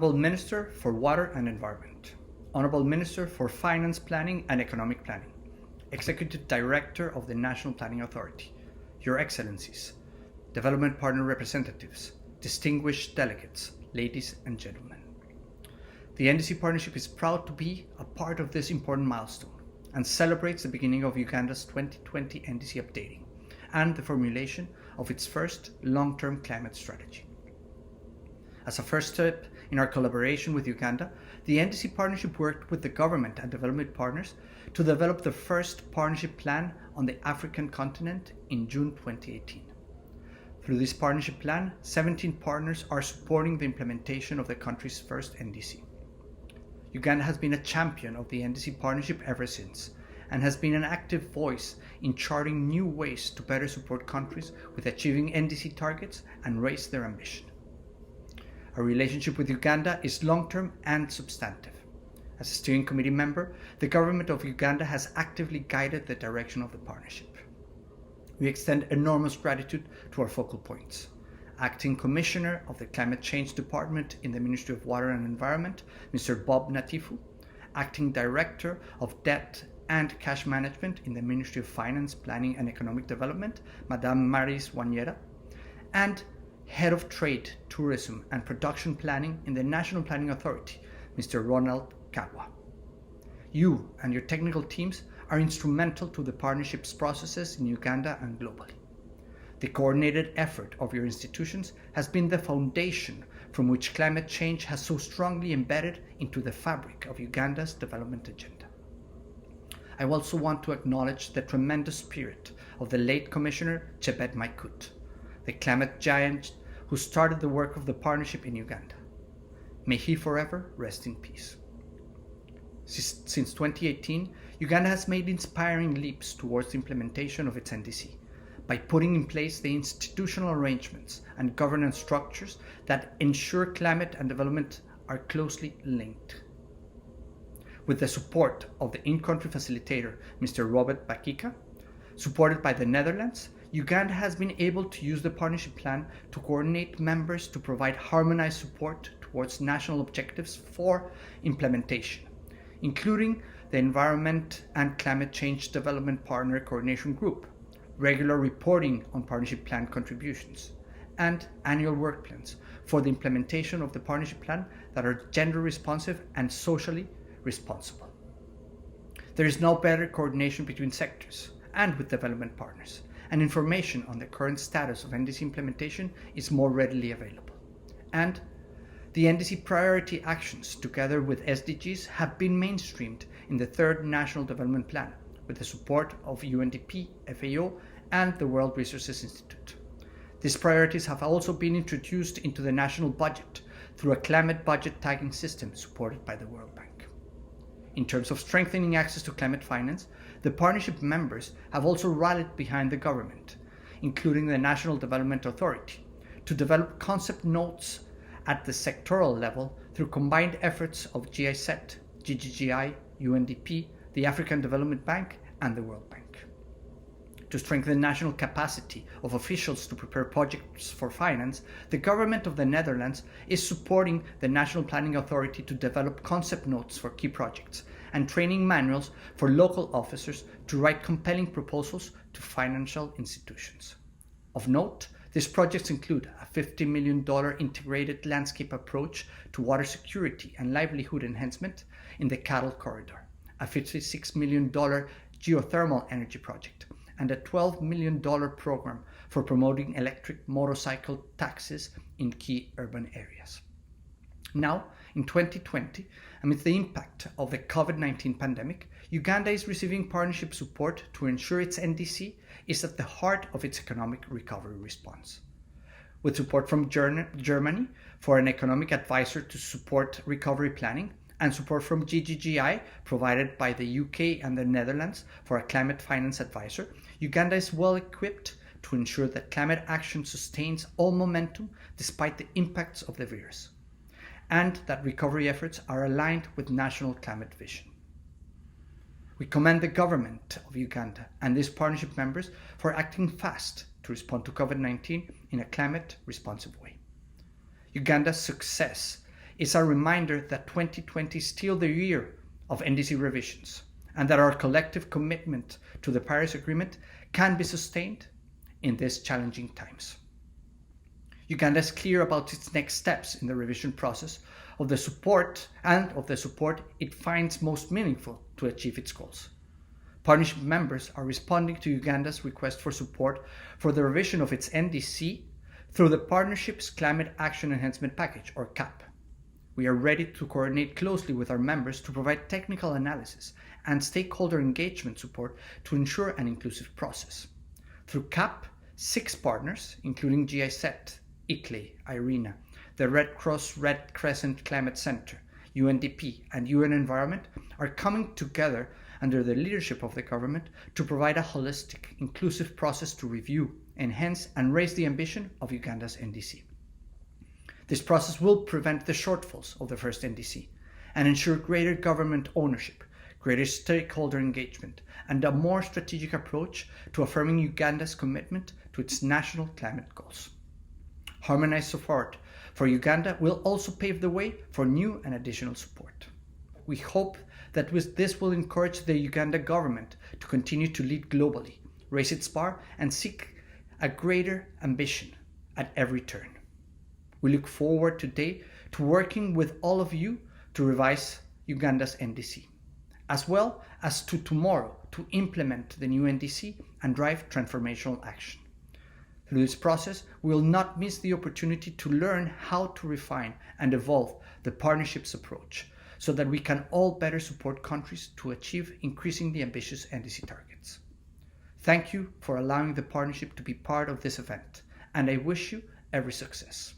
Honorable Minister for Water and Environment, Honorable Minister for Finance Planning and Economic Planning, Executive Director of the National Planning Authority, Your Excellencies, Development Partner Representatives, distinguished delegates, ladies and gentlemen. The NDC Partnership is proud to be a part of this important milestone and celebrates the beginning of Uganda's 2020 NDC updating and the formulation of its first long-term climate strategy. As a first step in our collaboration with Uganda, the NDC Partnership worked with the government and development partners to develop the first partnership plan on the African continent in June 2018. Through this partnership plan, 17 partners are supporting the implementation of the country's first NDC. Uganda has been a champion of the NDC Partnership ever since, and has been an active voice in charting new ways to better support countries with achieving NDC targets and raise their ambition. Our relationship with Uganda is long-term and substantive. As a steering committee member, the government of Uganda has actively guided the direction of the partnership. We extend enormous gratitude to our focal points. Acting Commissioner of the Climate Change Department in the Ministry of Water and Environment, Mr. Bob Natifu, Acting Director of Debt and Cash Management in the Ministry of Finance, Planning and Economic Development, Madame Maris Vieira, and Head of Trade, Tourism and Production Planning in the National Planning Authority, Mr. Ronald Kadwa. You and your technical teams are instrumental to the partnership's processes in Uganda and globally. The coordinated effort of your institutions has been the foundation from which climate change has so strongly embedded into the fabric of Uganda's development agenda. I also want to acknowledge the tremendous spirit of the late Commissioner Chebet Maikut, the climate giant who started the work of the partnership in Uganda. May he forever rest in peace. Since 2018, Uganda has made inspiring leaps towards the implementation of its NDC by putting in place the institutional arrangements and governance structures that ensure climate and development are closely linked. With the support of the in-country facilitator, Mr. Robert Bakika, supported by the Netherlands, Uganda has been able to use the partnership plan to coordinate members to provide harmonized support towards national objectives for implementation, including the Environment and Climate Change Development Partner Coordination Group, regular reporting on partnership plan contributions, and annual work plans for the implementation of the partnership plan that are gender responsive and socially responsible. There is now better coordination between sectors and with development partners, and information on the current status of NDC implementation is more readily available. And the NDC priority actions, together with SDGs, have been mainstreamed in the third National Development Plan, with the support of UNDP, FAO, and the World Resources Institute. These priorities have also been introduced into the national budget through a climate budget tagging system supported by the World Bank. In terms of strengthening access to climate finance, the partnership members have also rallied behind the government, including the National Development Authority, to develop concept notes at the sectoral level through combined efforts of GIZ, GGGI, UNDP, the African Development Bank, and the World Bank. To strengthen national capacity of officials to prepare projects for finance, the government of the Netherlands is supporting the National Planning Authority to develop concept notes for key projects and training manuals for local officers to write compelling proposals to financial institutions. Of note, these projects include a $50 million integrated landscape approach to water security and livelihood enhancement in the Cattle Corridor, a $56 million geothermal energy project, and a $12 million program for promoting electric motorcycle taxis in key urban areas. Now, in 2020, amidst the impact of the COVID-19 pandemic, Uganda is receiving partnership support to ensure its NDC is at the heart of its economic recovery response. With support from Germany for an economic advisor to support recovery planning, and support from GGGI provided by the UK and the Netherlands for a climate finance advisor, Uganda is well equipped to ensure that climate action sustains all momentum despite the impacts of the virus, and that recovery efforts are aligned with national climate vision. We commend the government of Uganda and its partnership members for acting fast to respond to COVID-19 in a climate responsive way. Uganda's success is a reminder that 2020 is still the year of NDC revisions, and that our collective commitment to the Paris Agreement can be sustained in these challenging times. Uganda is clear about its next steps in the revision process of the support it finds most meaningful to achieve its goals. Partnership members are responding to Uganda's request for support for the revision of its NDC through the Partnership's Climate Action Enhancement Package, or CAP. We are ready to coordinate closely with our members to provide technical analysis and stakeholder engagement support to ensure an inclusive process. Through CAP, 6 partners, including GIZ, ICLEI, IRENA, the Red Cross Red Crescent Climate Center, UNDP, and UN Environment, are coming together under the leadership of the government to provide a holistic, inclusive process to review, enhance, and raise the ambition of Uganda's NDC. This process will prevent the shortfalls of the first NDC and ensure greater government ownership, greater stakeholder engagement, and a more strategic approach to affirming Uganda's commitment to its national climate goals. Harmonized support for Uganda will also pave the way for new and additional support. We hope that this will encourage the Uganda government to continue to lead globally, raise its bar, and seek a greater ambition at every turn. We look forward today to working with all of you to revise Uganda's NDC, as well as to tomorrow to implement the new NDC and drive transformational action. Through this process, we will not miss the opportunity to learn how to refine and evolve the partnership's approach so that we can all better support countries to achieve increasingly ambitious NDC targets. Thank you for allowing the partnership to be part of this event, and I wish you every success.